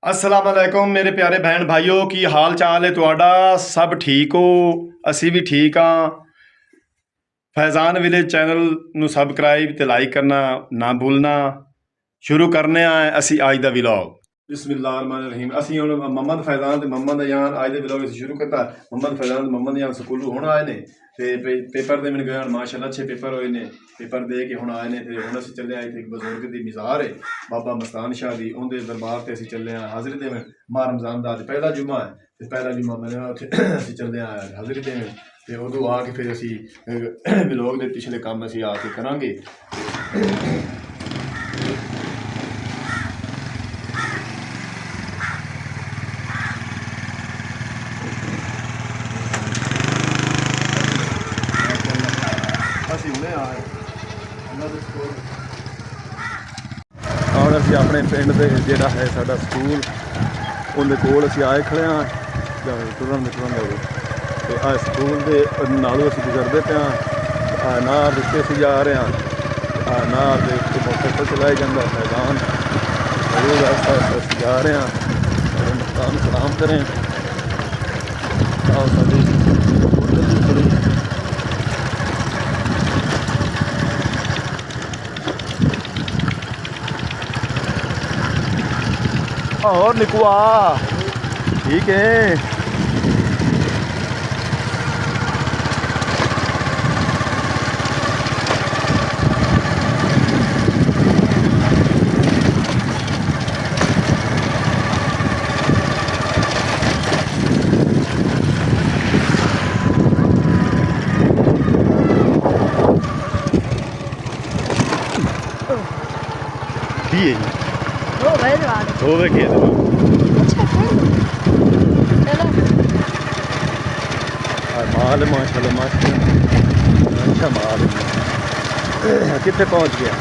अस्सलाम वालेकुम मेरे प्यारे भैन भाइयों की हाल चाल है तुहाडा सब ठीक हो असी भी ठीक हाँ। फैज़ान विलेज चैनल ਨੂੰ ਸਬਸਕ੍ਰਾਈਬ ਤੇ ਲਾਈਕ ਕਰਨਾ ਨਾ ਭੁੱਲਣਾ। ਸ਼ੁਰੂ ਕਰਨੇ ਆ ਅਸੀਂ ਅੱਜ ਦਾ ਵਲੌਗ। ਬਿਸਮਿਲ੍ਲਾਹਿਰਰਹਿਮਾਨਿਰਰਹੀਮ। ਅਸੀਂ ਹੁਣ ਮੁਹੰਮਦ ਫੈਜ਼ਾਨ ਤੇ ਮੁਹੰਮਦ ਅਯਾਨ ਅੱਜ ਦੇ ਵਲੌਗ ਅਸੀਂ ਸ਼ੁਰੂ ਕੀਤਾ। ਮੁਹੰਮਦ ਫੈਜ਼ਾਨ ਤੇ ਮੁਹੰਮਦ ਅਯਾਨ ਸਕੂਲੋਂ ਹੁਣ ਆਏ ਨੇ ਤੇ ਪੇਪਰ ਦੇਣ ਗਏ ਹਨ। ਮਾਸ਼ਾਅੱਲਾ ਅੱਛੇ ਪੇਪਰ ਹੋਏ ਨੇ। ਪੇਪਰ ਦੇ ਕੇ ਹੁਣ ਆਏ ਨੇ ਤੇ ਹੁਣ ਅਸੀਂ ਚੱਲੇ ਆਏ ਇੱਥੇ ਇੱਕ ਬਜ਼ੁਰਗ ਦੀ ਮਜ਼ਾਰ ਹੈ ਬਾਬਾ ਮਸਤਾਨ ਸ਼ਾਹ ਦੀ, ਉਹਦੇ ਦਰਬਾਰ ਤੇ ਅਸੀਂ ਚੱਲੇ ਆ ਹਾਜ਼ਰੀ ਦੇਣ। ਮਾਹ ਰਮਜ਼ਾਨ ਦਾ ਅੱਜ ਪਹਿਲਾ ਜੁਮਾ ਹੈ ਤੇ ਪਹਿਲਾ ਜੁਮਾ ਮਿਲਿਆ ਉੱਥੇ ਅਸੀਂ ਚੱਲੇ ਆ ਹਾਜ਼ਰੀ ਦੇਣ ਤੇ ਉਦੋਂ ਆ ਕੇ ਫਿਰ ਅਸੀਂ ਵਲੌਗ ਦੇ ਪਿਛਲੇ ਕੰਮ ਅਸੀਂ ਆ ਕੇ ਕਰਾਂਗੇ। ਅਸੀਂ ਹੁਣੇ ਆਏ ਹੁਣ ਅਸੀਂ ਆਪਣੇ ਪਿੰਡ ਦੇ ਜਿਹੜਾ ਹੈ ਸਾਡਾ ਸਕੂਲ ਉਹਦੇ ਕੋਲ ਅਸੀਂ ਆਏ ਖੜੇ ਹਾਂ ਤੁਰਨ ਦੇ ਤੇ ਆ ਸਕੂਲ ਦੇ ਨਾਲੋਂ ਅਸੀਂ ਗੁਜ਼ਰਦੇ ਪਏ ਹਾਂ। ਨਾਰ ਦੇ ਉੱਤੇ ਅਸੀਂ ਜਾ ਰਹੇ ਹਾਂ। ਨਾਰ ਦੇ ਉੱਤੇ ਮੋਟਰਸਾਈਕਲ ਚਲਾਇਆ ਜਾਂਦਾ ਫੈਜ਼ਾਨ ਰੋਜ਼ ਆਸਤਾ ਅਸੀਂ ਜਾ ਰਹੇ ਹਾਂ। ਮਸਤਾਨ ਸਲਾਮ ਕरें आओ साडी और निकुआ ठीक है। होवे खेल माल माशाल्लाह मस्त अच्छा माल कितने पहुंच गया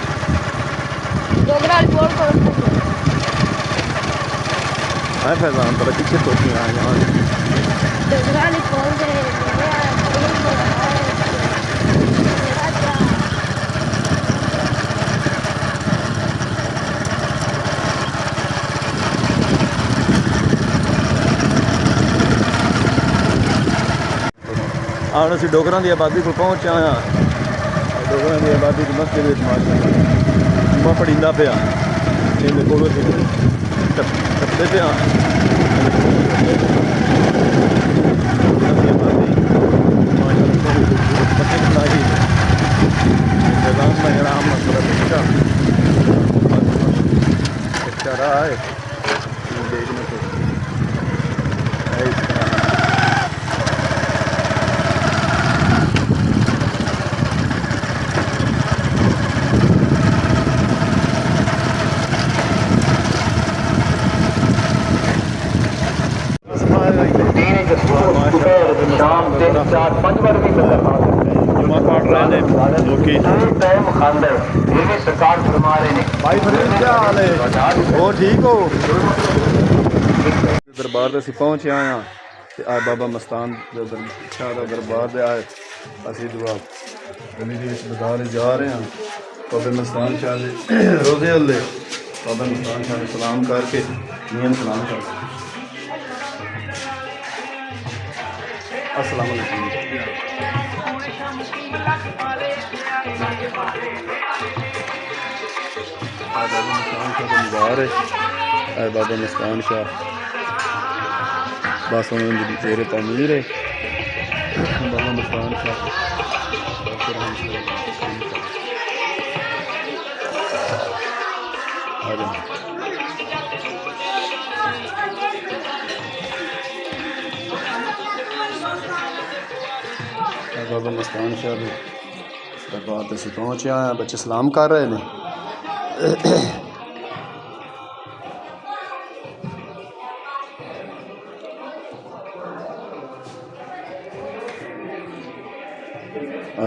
है फैजान पता कितने पहुंचे हैं यहाँ ਹੁਣ ਅਸੀਂ ਡੋਗਰਾਂ ਦੀ ਆਬਾਦੀ ਕੋਲ ਪਹੁੰਚ ਆਏ ਹਾਂ। ਡੋਗਰਾਂ ਦੀ ਆਬਾਦੀ ਦੀ ਮਸਜਿਦ ਵਿੱਚ ਮਾਸ਼ਾਅੱਲਾ ਜੁਮਾ ਪੜ੍ਹੀਦਾ ਪਿਆ ਇਹਦੇ ਕੋਲ ਟੱਪਦੇ ਪਿਆ अच्छा रहा है देखने को जुमा पढ़ रहे हैं लोग टाइम खांदर ये भी सरकार फरमा रहे हैं भाई फरीद क्या हाल है वो ठीक हो। दरबार से पहुंचे आए हाँ ते आ बाबा मस्तान शाह का दरबार दे आए असी दुआ गली के बाजार जा रहे हैं। बाबा मस्तान शाह के रोजे हल्ले बाबा मस्तान शाह ने सलाम करके नियम सलाम कर अस्सलाम वालेकुम। बाबा मस्तान शाह का मज़ार है बाबा मस्तान शाह बस उन्होंने तेरे तमीर है बाबा मस्तान शाह बाबा मस्तान शाह भी दरबार से पहुँचे आए बच्चे सलाम कर रहे हैं।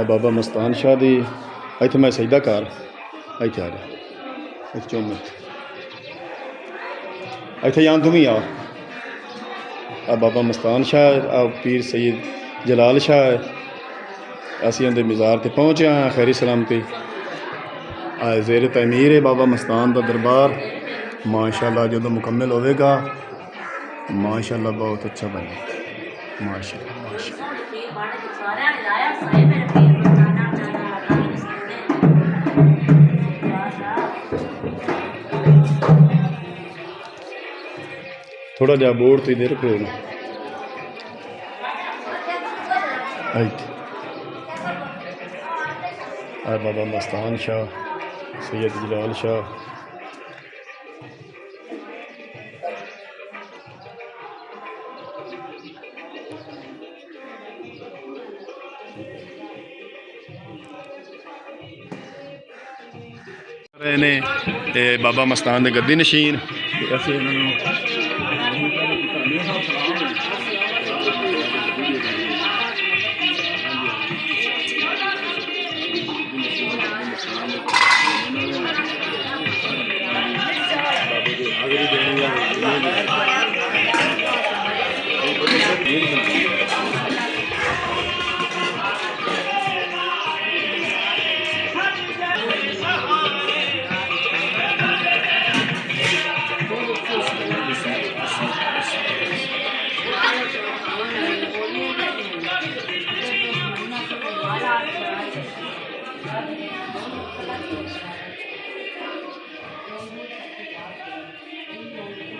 बाबा मस्तान शाह दी इत्थे मैं सजदा कर इत्थे आ जा इत्थे चुम इत्थे जान तुम ही आ बाबा मस्तान शाह पीर सईद जलाल शाह असी उनके मज़ार ते पहुँचे हाँ खैरी सलामती। जेर तमीर है बाबा मस्तान का दरबार माशाल्लाह जो मुकम्मल होगा माशाल्लाह बहुत अच्छा बने माशाल्लाह माशाल्लाह। थोड़ा जहा बोर्ड तो इधर रखो ना बाबा मस्तान शाह सैयद जलाल शाह रहे ने ते बाबा मस्तान दे गद्दी नशीन असीं इन्हां नूं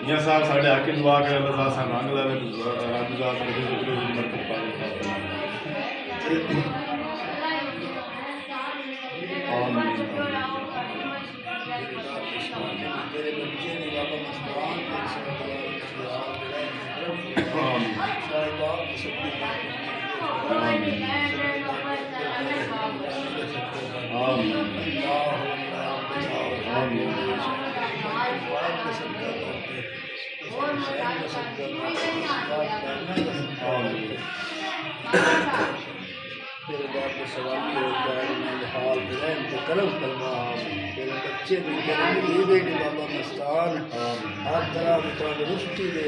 मियाँ साहब साढ़े आके दुआ कर अल्लाह ताला सा मांग ला रब दा बरकत पावे कलम फरमा तेरे बच्चे भी तेरे दे बाबा मस्तान हर तरह की तंदुरुस्ती दे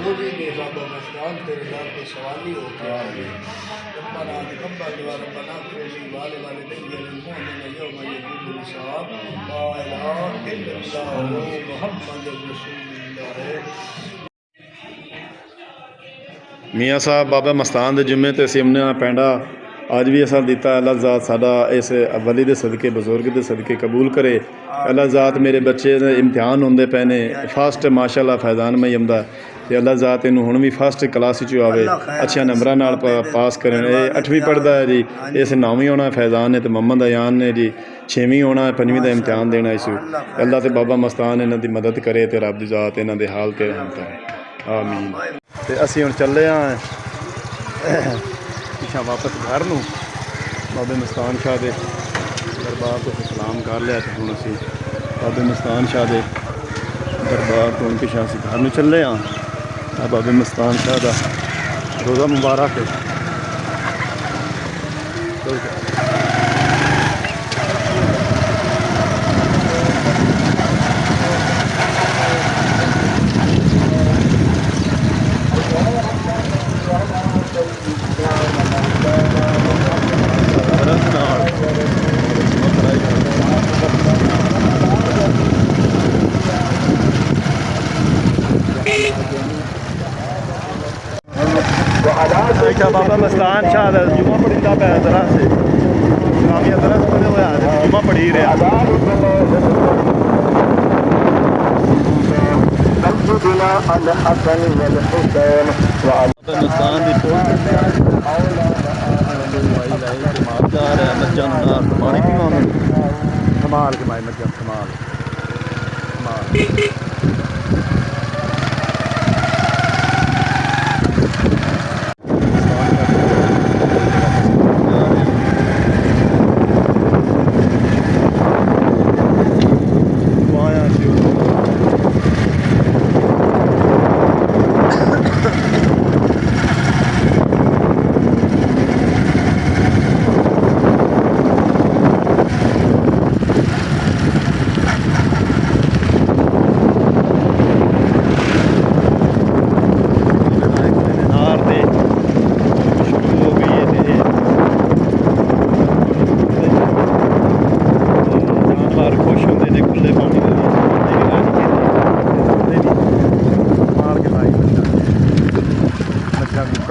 रोजी दे बाबा मस्तान तेरे दर पे सवाली हो रब्बना तक़ब्बल दुआ रब्बना फिर वाले वाले दिन ये मोहम्मद यौम यजीबुल हिसाब ला इलाहा इल्लल्लाह मुहम्मद रसूलुल्लाह। मियाँ साहब बाबा मस्तान दे जुम्मे ते असीं अपना पैंडा अज भी असा दिता अल्लाह ज़ात साडा इस वली दे सदके बजुर्ग दे सदके कबूल करे। अल्लाह ज़ात मेरे बच्चे दे इम्तिहान होंदे पे ने फस्ट माशाल्लाह फैज़ान में जमदा ते अल्लाह ज़ात इनू हुण भी फस्ट क्लास च आवे अच्छे नंबरां नाल पास करें। ये 8वीं पढ़दा है जी इस 9वीं होना फैज़ान ने ते मोहम्मद अयान ने जी 6वीं होना 5वीं का इम्तिहान देना इस अल्लाह ते बाबा मस्तान इन्हां दी मदद करे ते रब दी ज़ात इन्हां दे हाल ते रहम करे आमीन। ते असीं हुण चले पिछा वापस घर नूं बाबे मस्तान शाह दे दरबार तो सलाम कर लिया तो हुण असीं बाबे मस्तान शाह दे दरबार तो हुण पिछा असीं घर नूं चले बाबे मस्तान शाह दा रोज़ा मुबारक है। देखा बाबा मस्तान शाह जुमा पढ़ीदा पे तरह से कामिया तरह से पढ़े हुए आदमी जुमा पढ़ी रहा मस्तान की पानी पीवा संभाल के माए मज्जा संभाल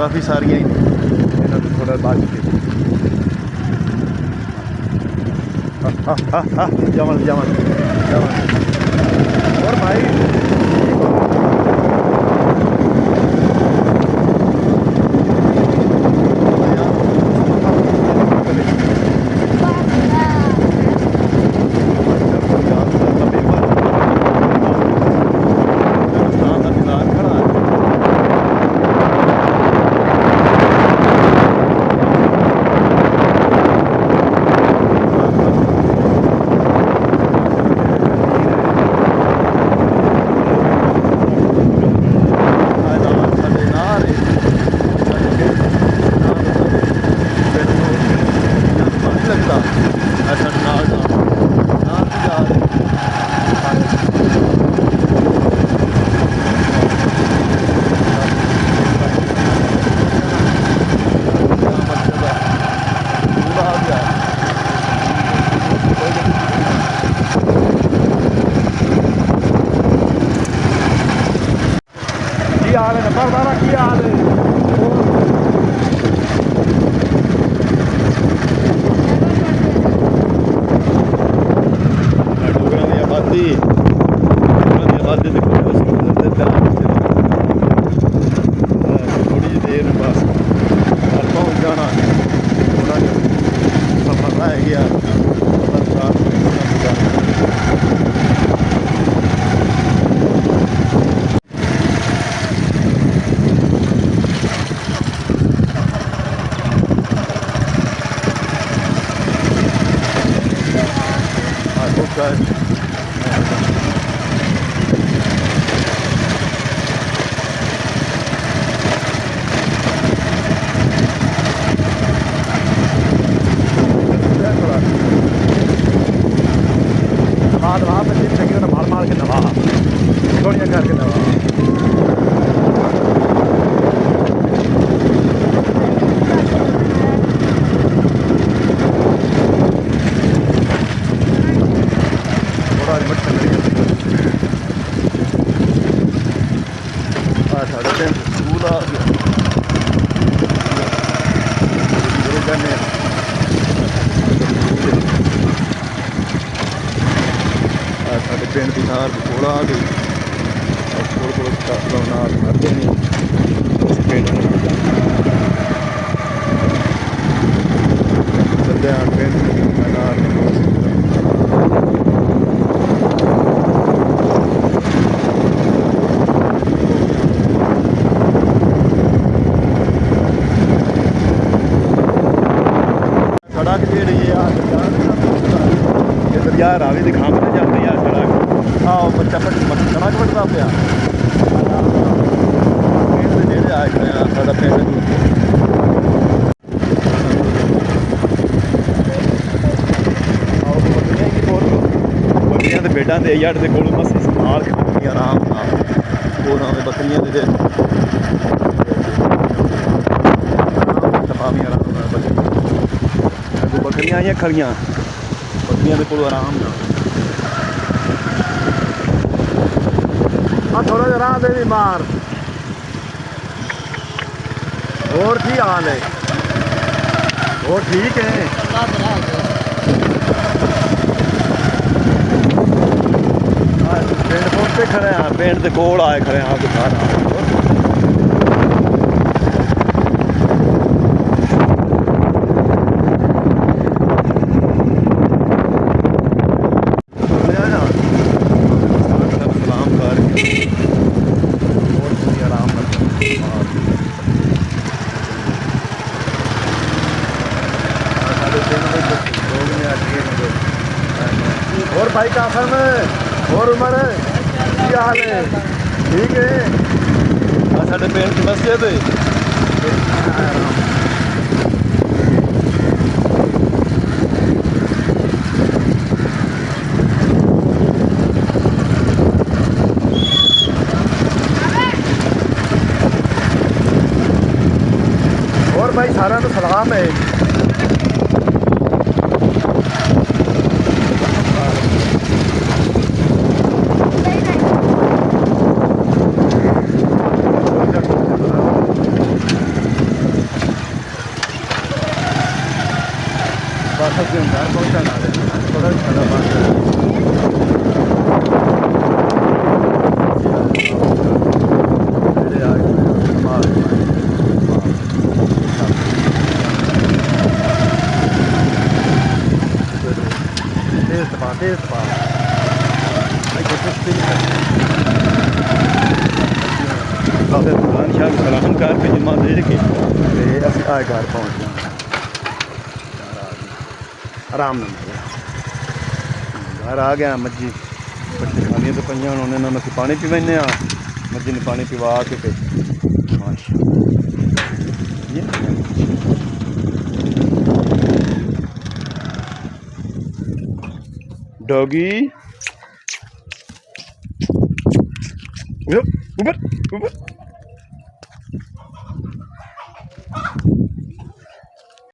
ਕਾਫੀ ਸਾਰੀਆਂ ਹੀ ਨੇ ਇਹਨਾਂ ਤੋਂ ਥੋੜਾ ਬਚ ਕੇ ਜਮਨ ਜਮਨ ਜਮਨ और भाई ਕੀ ਹਾਲ ਹੈ ਨੰਬਰਦਾਰਾ ਕੀ ਹਾਲ ਹੈ ਡੋਗਰਾਂ ਦੀ ਆਬਾਦੀ ਦੇ ਕੋਲ ਸਮੁੰਦਰ ਦੇ ਧਿਆਨ ਥੋੜੀ ਜਿਹੀ ਦੇਰ ਨੂੰ ਬਸ ਘਰ ਪਹੁੰਚ ਜਾਣਾ ਥੋੜਾ ਜਿਹਾ ਸਫ਼ਰ ਰਹਿ ਗਿਆ guys. दवा पे मार के दवा थोड़िया करके दवा ਸਕੂਲ ਆ ਸਾਡੇ ਪਿੰਡ ਦੀ ਨਾਰ ਕੋਲ ਆ ਗਈ ਕੋਲ ਨਾਰ ਕਰਦੇ ਨੇ ਉਸ ਪਿੰਡ ਨੂੰ ਸੱਦਿਆ ਪਿੰਡ ਨਾਰ सड़क जी दरिया रावी दिखा में जाती है सड़क आओ बच्चा सड़क बढ़ता पाया पिंड नेड़े आए खड़े हैं साडा पिंड बकरियां के बेडा के अड़ के कोल मसी संभाल के बकरियां आराम नाल बकरियां बकरियां आइया खड़ियां बकरियां के कोल आराम ना थोड़ा जहा राह दे मार और की हाल है और ठीक है पिंड पहुंचे खड़े हैं पिंड के कोल आए खड़े हैं दुकान और भाई कासम और उमर की हाल है ठीक है साढ़े पिंड मस्जिद और भाई सारा तो सलाम है ਅਸੀਂ ਹੁਣ ਘਰ ਪਹੁੰਚਣ ਵਾਲੇ ਹਾਂ ਥੋੜਾ ਸਾਡਾ ਬਾਅਦ ਜਿਹੜੇ ਆ ਗਏ ਮਾਰ ਤੇਜ਼ ਪਾ ਬਾਬੇ ਭਗਵਾਨ ਸ਼ਾਹ ਨੂੰ ਸਲਾਮ ਕਰ ਕੇ ਜਮਾ ਦੇ ਕੇ ਤੇ ਅਸੀਂ ਆ ਘਰ ਪਹੁੰਚ ਗਏ ਆਰਾਮ ਨਾਲ ਘਰ ਆ ਗਿਆ ਮੱਝੀ ਬੱਚੇ ਖਾਣੀਆਂ ਤੇ ਪਈਆਂ ਹੁਣ ਉਹਨਾਂ ਨੂੰ ਅਸੀਂ ਪਾਣੀ ਪਿਵਾਉਂਦੇ ਹਾਂ ਮੱਝੀ ਨੂੰ ਪਾਣੀ ਪਿਵਾ ਕੇ ਤੇ डॉगी ऊपर ऊपर